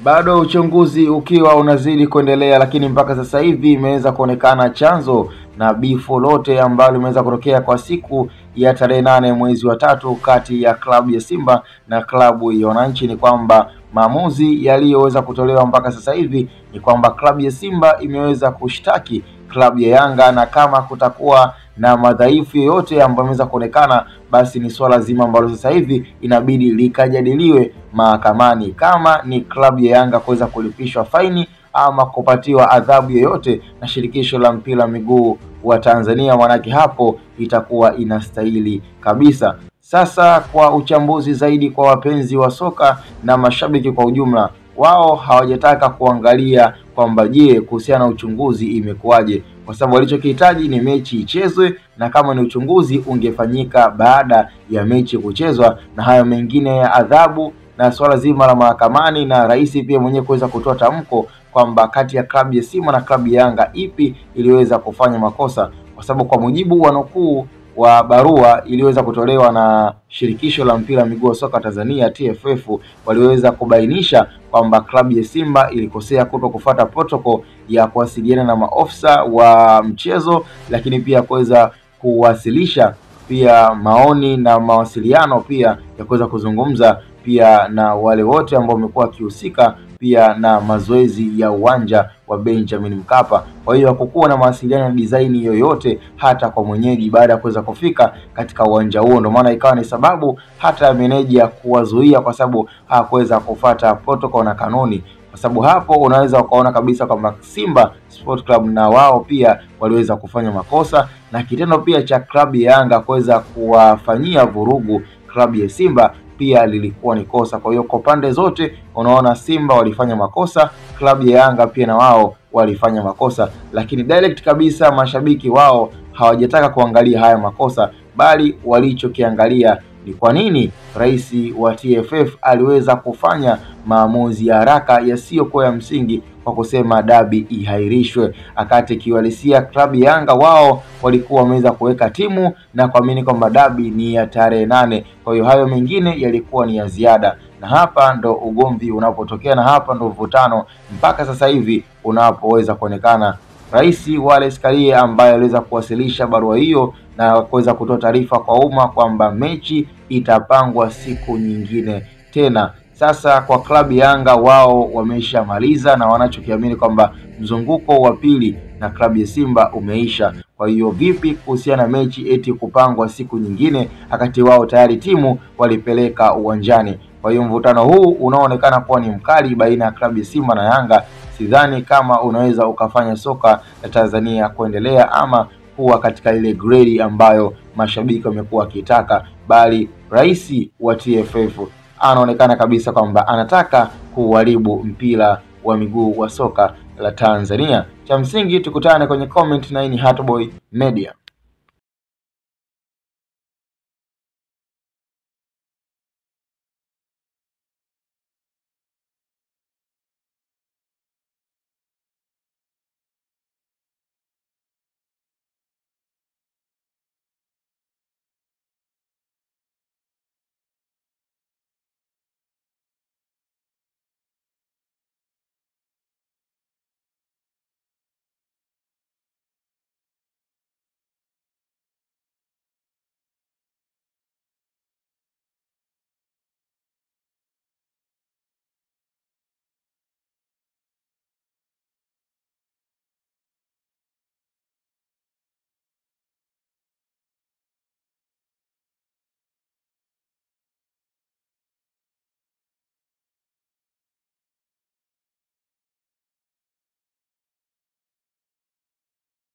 Bado uchunguzi ukiwa unazidi kuendelea, lakini mpaka sasa hivi imeweza kuonekana chanzo na bifo lote ambalo limeweza kutokea kwa siku ya tarehe 8 mwezi wa 3 kati ya klabu ya Simba na klabu ya Wananchi ni kwamba maamuzi yaliyoweza kutolewa mpaka sasa hivi ni kwamba klabu ya Simba imeweza kushtaki klabu ya Yanga, na kama kutakuwa na madhaifu yoyote ambayo yameweza kuonekana, basi ni swala zima ambalo sasa hivi inabidi likajadiliwe mahakamani, kama ni klabu ya Yanga kuweza kulipishwa faini ama kupatiwa adhabu yoyote na shirikisho la mpira miguu wa Tanzania, manake hapo itakuwa inastahili kabisa. Sasa kwa uchambuzi zaidi kwa wapenzi wa soka na mashabiki kwa ujumla, wao hawajataka kuangalia kwamba je, kuhusiana na uchunguzi imekuwaje, kwa sababu walichokihitaji ni mechi ichezwe, na kama ni uchunguzi ungefanyika baada ya mechi kuchezwa, na hayo mengine ya adhabu na swala zima la mahakamani na rais pia mwenyewe kuweza kutoa tamko kwamba kati ya klabu ya Simba na klabu ya Yanga ipi iliweza kufanya makosa, kwa sababu kwa mujibu wa nukuu wa barua iliweza kutolewa na shirikisho la mpira miguu wa soka Tanzania TFF, waliweza kubainisha kwamba klabu ya Simba ilikosea kuto kufuata protocol ya kuwasiliana na maofisa wa mchezo, lakini pia kuweza kuwasilisha pia maoni na mawasiliano pia ya kuweza kuzungumza pia na wale wote ambao wamekuwa wakihusika pia na mazoezi ya uwanja wa Benjamin Mkapa. Kwa hiyo hakukuwa na mawasiliano ya design yoyote hata kwa mwenyeji baada ya kuweza kufika katika uwanja huo, ndio maana ikawa ni sababu hata ya meneja kuwazuia, kwa sababu hakuweza kufuata protocol na kanuni. Kwa sababu hapo unaweza ukaona kabisa kwamba Simba Sport Club na wao pia waliweza kufanya makosa, na kitendo pia cha klabu ya Yanga kuweza kuwafanyia vurugu klabu ya Simba pia lilikuwa ni kosa. Kwa hiyo kwa pande zote unaona Simba walifanya makosa, klabu ya Yanga pia na wao walifanya makosa, lakini direct kabisa mashabiki wao hawajataka kuangalia haya makosa, bali walichokiangalia ni kwa nini rais wa TFF aliweza kufanya maamuzi ya haraka yasiyokuwa ya msingi kwa kusema dabi ihairishwe, akati kiwalisia klabu ya Yanga wao walikuwa wameweza kuweka timu na kuamini kwamba dabi ni ya tarehe 8. Kwa hiyo hayo mengine yalikuwa ni ya ziada, na hapa ndo ugomvi unapotokea, na hapa ndo mvutano mpaka sasa hivi unapoweza kuonekana. Rais Wallace Karia ambaye aliweza kuwasilisha barua hiyo na kuweza kutoa taarifa kwa umma kwamba mechi itapangwa siku nyingine tena. Sasa kwa klabu ya Yanga wao wameshamaliza na wanachokiamini kwamba mzunguko wa pili na klabu ya Simba umeisha. Kwa hiyo vipi kuhusiana na mechi eti kupangwa siku nyingine wakati wao tayari timu walipeleka uwanjani? Kwa hiyo mvutano huu unaoonekana kuwa ni mkali baina ya klabu ya Simba na Yanga, sidhani kama unaweza ukafanya soka la Tanzania kuendelea ama kuwa katika ile grade ambayo mashabiki wamekuwa wakitaka, bali rais wa TFF anaonekana kabisa kwamba anataka kuharibu mpira wa miguu wa soka la Tanzania. Cha msingi tukutane kwenye comment, na hii ni Hatboy Media.